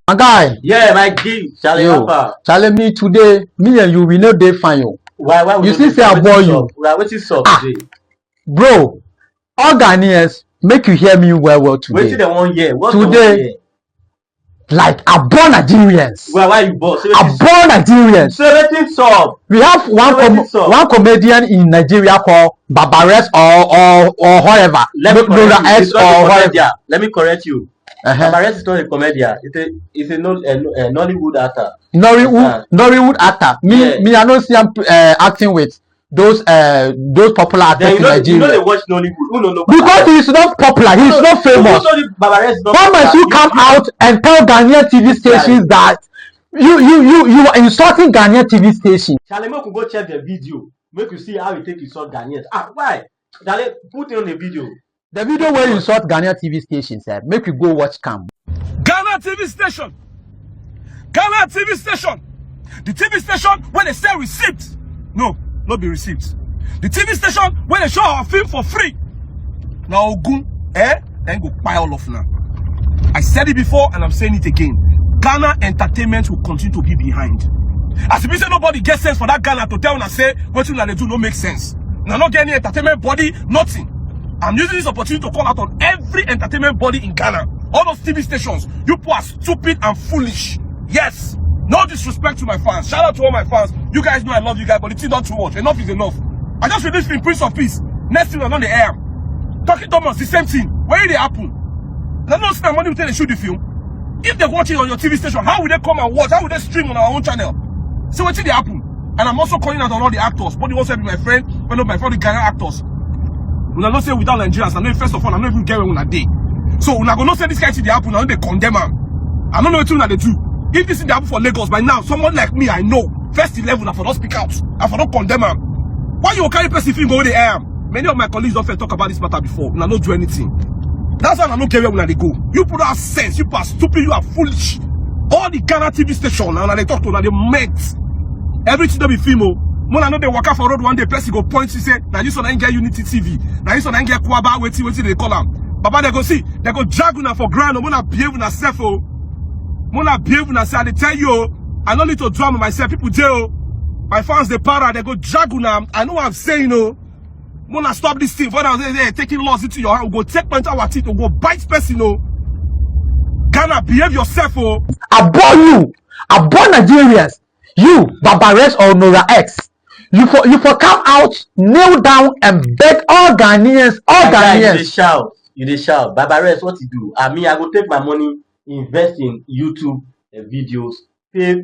My guy. Yeah, my G. Charlie, me today, me and you, we know they fine you. Why you see, say I bore you. What is up today? Bro, all Ghanaians, make you hear me well today. Wait till the 1 year. What's today? Like I born Nigerians. Why you born? I born Nigerians. We have one comedian in Nigeria called Babares or whatever. Let me correct you. Babares is not a comedian. It's a Nollywood actor. Nollywood actor. Me, I don't see him acting with those popular actors in Nigeria. You know they watch Nollywood. Because he's not popular, he's not famous. Why must you come out and tell Ghanaian TV stations that you are insulting Ghanaian TV stations? Charlie, make you go check the video. Make you see how you take insult Ghanaians. Why? Charlie, put it on the video. The video where you insult Ghanaian TV stations, make you go watch cam. Ghana TV station. Ghana TV station. The TV station where they sell receipts. No, not be receipts. The TV station where they show our film for free. Now Ogun, then go pile off now. I said it before and I'm saying it again. Ghana entertainment will continue to be behind. As if you say nobody gets sense for that Ghana to tell and say what you they do no make sense. Now not get any entertainment body, nothing. I'm using this opportunity to call out on every entertainment body in Ghana. All those TV stations, you people are stupid and foolish. Yes, no disrespect to my fans. Shout out to all my fans. You guys know I love you guys, but it's not too much. Enough is enough. I just released in Prince of Peace. Next thing I'm on the air. Talking Thomas, the same thing. Where did it happen? Now, no spend money until they shoot the film. If they watch it on your TV station, how will they come and watch? How will they stream on our own channel? So what did they happen? And I'm also calling out on all the actors. But also be my friend, one of my fellow Ghanaian actors. When I don't say without Nigerians, I know first of all, I don't even get when I day. So when I go not say this kind of thing they happen, I know they condemn them. I don't know what they do. If this thing they happen for Lagos by now, someone like me, I know. First 11, I for not speak out. I for not condemn them. Why you carry person film go where they am? Many of my colleagues don't talk about this matter before. When I don't do anything. That's why I don't care where they go. You put out sense, you are stupid, you are foolish. All the Ghana TV station, and they talk to them, they met. Everything they be film. When I know they walk out for road one day, person go point to say, now this one I get Unity TV. Now this one I get Kwaba, wait till they call them. Baba they go see, they go drag una for ground, when I behave una self, when I behave una self, they tell you, I don't need to drama myself, people jail. My fans they para, they go drag una. I know what I'm saying, when I stop this thing, when I was taking laws into your hand, we go take point our teeth, we go bite person, Ghana, behave yourself, I born you, I born Nigerians, you, Babares or Nora X. You for come out, kneel down and beg all Ghanaians, Ghanaians. You they shout. Babares, what you do? I go take my money, invest in YouTube videos, pay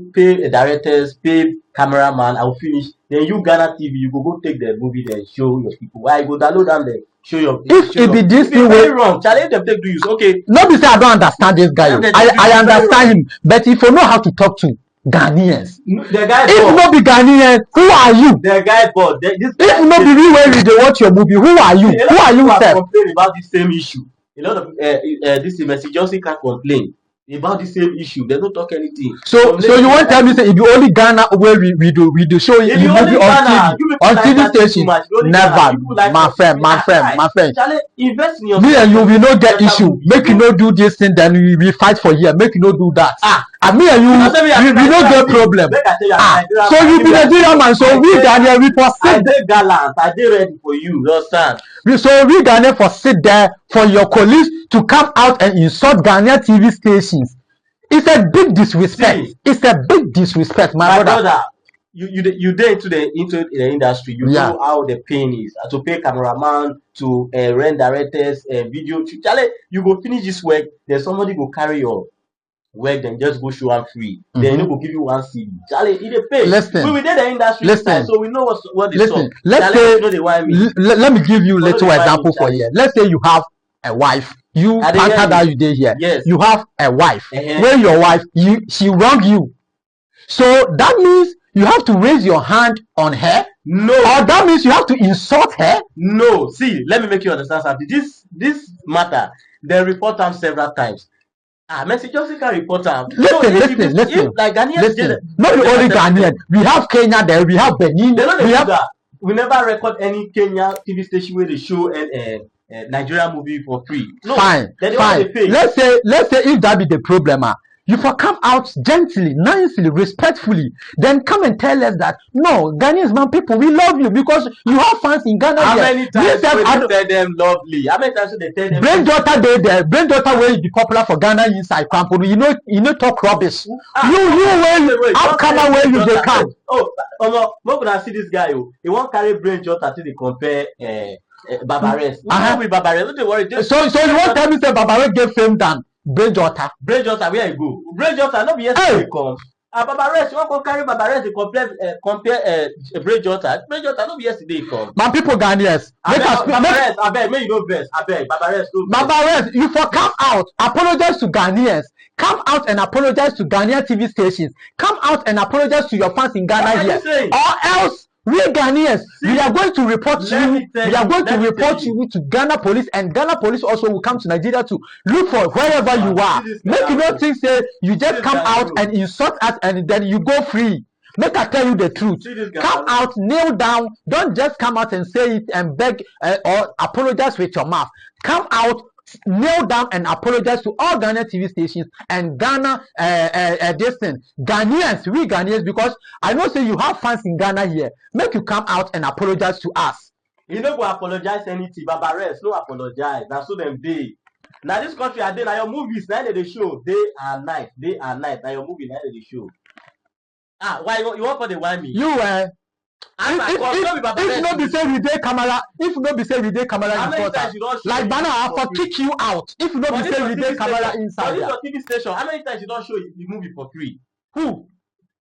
directors, pay cameraman. I will finish. Then you Ghana TV, you go take the movie then show your people. Why you go download them there? Show your people. If it be this thing very wrong, challenge them take do use. Okay. Not be say I don't understand this guy. I understand him, but if you know how to talk to Ghanaians. The guy if you not be Ghanaian, who are you? The guy bored. If you not be real when they watch your movie, who are you? Who are you? Complain about the same issue. A lot of this message just can't complain about the same issue. They don't talk anything. So you want to tell me say if you only Ghana where we do show you movie on TV station? Never, my friend. Invest in your me and you not get issue. Make you not do this thing, then we fight for year. Make you not do that. And me and you we don't get problem. So you be Nigerian man. So we Ghanaian we for sit. I dey gallant. I dey ready for you. You understand? So we Ghanaian for sit there for your colleagues to come out and insult Ghanaian TV stations. It's a big disrespect. It's a big disrespect, my brother. You dey into the industry. You know how the pain is to pay cameraman, to rent directors, video. You go finish this work. Then somebody go carry your work, then just go show am free. Then you go give you one CD. Charlie, it a pay. Listen, we did the industry side, so we know what is up. Let's say, let me give you little example for here. Let's say you have a wife. You Panther that you did here. Yes. You have a wife. When your wife, she wrong you. So that means you have to raise your hand on her. No. Or that means you have to insult her. No. See, let me make you understand something. This matter, they report them several times. Messi just can report them. Listen. Like Ghanaians, not only Ghanaian. We have Kenya there. We have Benin. We never record any Kenya TV station where they show Nigerian movie for free. No, fine. Let's say if that be the problem, You for come out gently, nicely, respectfully, then come and tell us that no, Ghanaians, man, people, we love you because you have fans in Ghana. How here. many times they tell them lovely? How many times they tell them? Brain daughter, brain daughter will be popular for Ghana inside campus. You know, talk rubbish. You will outcome where you they come. Oh, no, gonna see this guy. He won't carry brain daughter till they compare Babares. With Babares, don't worry. So you won't tell me say Babares get fame than Brain daughter, where you go? Brain daughter, not be yesterday come. Babares, you want to carry Babares to compare Brain daughter. Brain daughter, not be yesterday come. Man, people Ghanaians. Babares, I beg, you don't vex. I beg, Babares, you for come out, apologize to Ghanaians. Come out and apologize to Ghanaian TV stations. Come out and apologize to your fans in Ghana here. Or else, we Ghanaians, we are going to report you. We are going to report you to Ghana police, and Ghana police also will come to Nigeria to look for wherever you are. Make you not think say you just come out and insult us and then you go free. Make I tell you the truth. Come out, kneel down. Don't just come out and say it and beg or apologize with your mouth. Come out, kneel down and apologize to all Ghana TV stations and Ghana Ghanaians, we Ghanaians, because I know say you have fans in Ghana here. Make you come out and apologize to us. You don't go apologize anything, Babares, no apologize. That's so them day. Now this country are there. Now your movies, now they show day and night. Now your movie, now they show. Why you want for the why me? You if no be say we dey camera, if no be say we dey camera important, like Bana, I for kick you out. If no be say we dey camera inside. This your TV station. How many times you don't show the movie for free? Who?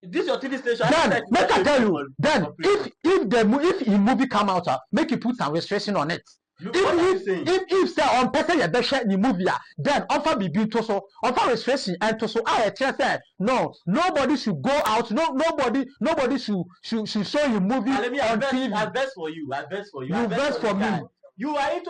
This your TV station. Then make I tell you. Then if a movie come out, make you put some restriction on it. If say on person you be share the movie, then offer be built also offer restriction and to so I say no, nobody should go out, nobody should show you movie on TV. I best for you. You best for me. You are in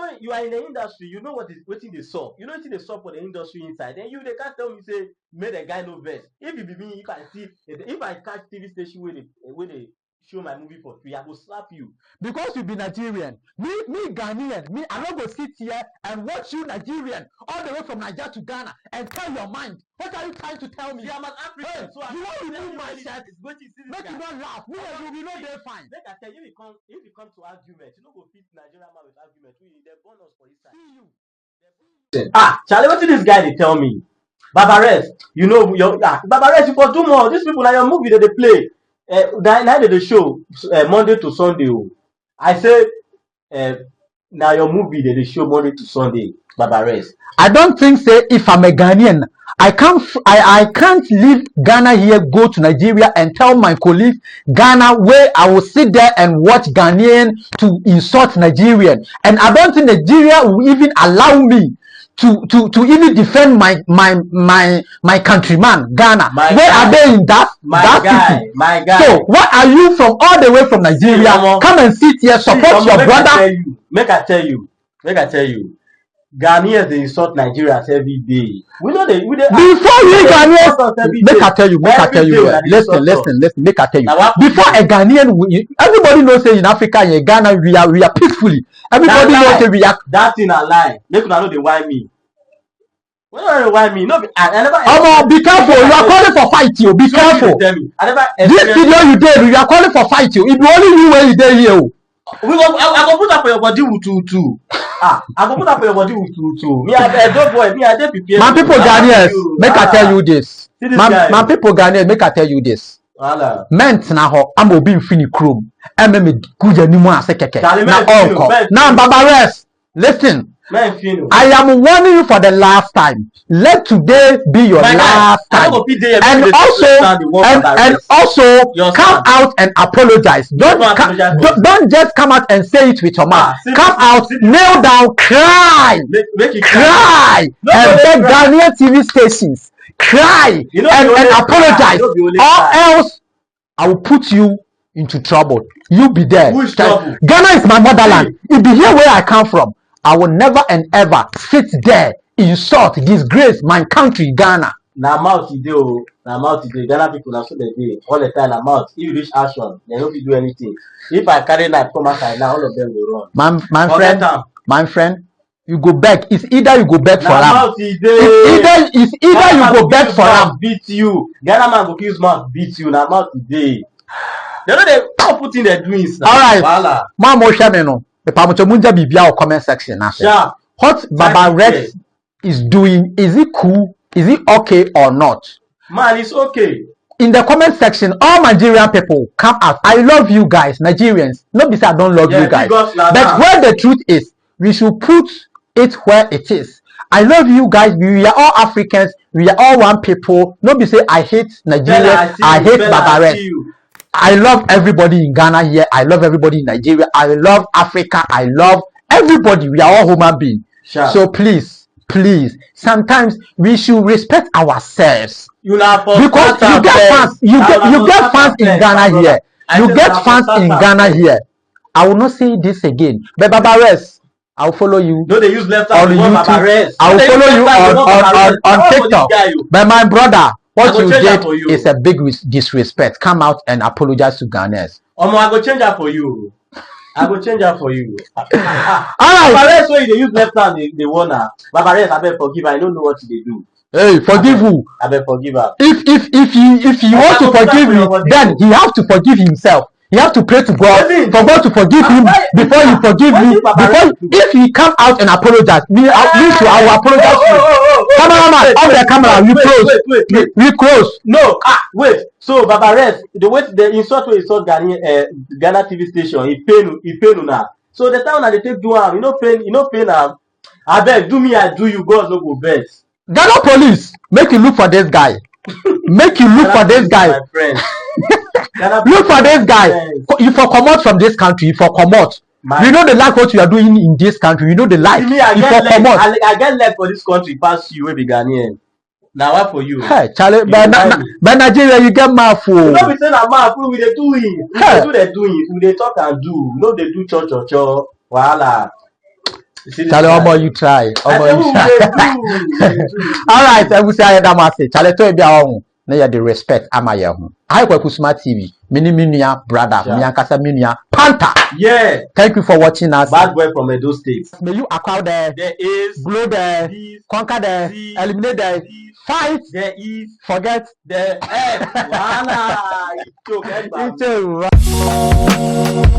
the industry. You know what they saw. You know what they saw for the industry inside. Then they can't tell me say made a guy no best. If it be me, if I catch TV station where they show my movie for free, I will slap you. Because you be Nigerian. Me Ghanaian. I'm not going to sit here and watch you Nigerian all the way from Nigeria to Ghana and tell your mind. What are you trying to tell me? See, I'm an African. So you want to remove my shirt? Make you not laugh. Me and you know they're fine. Make I tell you, if you come to argument, you know go fit Nigerian man with argument. They burn us for this side. See you. Charlie, what did this guy they tell me? Babares, you know Babares, you for do more. These people are your movie that they play. Now they show Monday to Sunday. I say now your movie they show Monday to Sunday. Babares. I don't think say if I'm a Ghanaian, I can't leave Ghana here, go to Nigeria and tell my colleagues Ghana where I will sit there and watch Ghanaian to insult Nigerian, and I don't think Nigeria will even allow me to even defend my countryman Ghana. Are they in that city? My guy. So why are you from all the way from Nigeria? Come and sit here, support your brother. Make I tell you. Ghanaians they insult Nigerians every day. Before you Ghanaians, make I tell you. Listen. Make I tell you. Before a Ghanaian, everybody knows say in Africa, in Ghana, we are peacefully. Everybody knows say we are. That thing a lie. Make una know they why me. Why me? No, I never. Be careful. You are calling for fight, you. Be careful. This video you did, you are calling for fight, you. It be only you where you did here. I go put up for your body with two. I go put up for your body with two. Me, I don't boy. Me, I don't prepare. Man, people Ghanaians, make I tell you this. Man, people Ghanaians, make I tell you this. Ment na ho, I'm obi infini chrome. Me kuja ni mo ase keke. Na onko. Now, Babares, listen. I am warning you for the last time. Let today be your last time. And also come out and apologize. Don't just come out and say it with your mouth. Come out, kneel down, cry, and beg Ghanaian TV stations, cry and apologize, or else I will put you into trouble. You be there. Ghana is my motherland. It be here where I come from. I will never and ever sit there, insult, disgrace my country, Ghana. Now mouth today, Ghana people are so they do all the time. Now mouth, if you reach action, they don't do anything. If I carry knife come outside now, all of them will run. My friend, You go beg. It's either you go beg for Now him. It's either you go beg for him. Beat you. Ghana man go kill smart beat you. Now mouth today. They know they all put in their doings now. All right. Voila. Mama Oshameno. The Pamuchamunja Bibia or comment section. Sure. What Baba Rex is doing, is it cool? Is it okay or not? Man, it's okay. In the comment section, all Nigerian people come out. I love you guys, Nigerians. Not because I don't love you guys. But where the truth is, we should put it where it is. I love you guys. We are all Africans. We are all one people. Not be say I hate Nigeria. I hate Baba Rex. I love everybody in Ghana here. I love everybody in Nigeria. I love Africa. I love everybody. We are all human beings. Sure. So please, sometimes we should respect ourselves. Because you get fans. You get fans in Ghana here. You get fans in Ghana here. I will not say this again. But Baba Rex, I'll follow you. No, they use left on YouTube. I will follow you on TikTok. But my brother, what you did is a big disrespect. Come out and apologize to Ghanaians. I go change that for you. All right. Baba Rex, when they use left hand, they wanna. Baba Rex, I beg forgive. I don't know what they do. Hey, forgive who? I beg forgive her. If he wants to forgive me, then he has to forgive himself. He has to pray to God for God to forgive him before he forgive me. If he come out and apologize, I will apologize to you. Cameraman, on the camera, we close. No, wait. So Baba Rex, the way the insult way insult Ghana TV station, he pain now. So the time that they take do am, you know pain am. I beg, do me, I do you. God no go best. Ghana police, make you look for this guy. Make you look for this guy. My friend. Look for this guy. If you come out from this country, if you come out, you know the like what you are doing in this country. You know the like. I get left for this country past you, we be Ghanaian. Now what for you? Hey, Charlie, by Nigeria you get mad for. You know we say na mad fool we dey do it. We dey do it. We dey talk and do. No dey do cho. Voila. Charlie, how about you try? All right, I will say that must say. Charlie, to be our own. Now the respect. Am I here? I KwakuSmart TV. Minia brother. Miankasa Minia Panther. Yeah. Thank you for watching us. Bad boy from Edo State. May you acquire there. There is. Blow there. Conquer there. Eliminate there. Fight. There is. Forget. There. Voila. It's okay.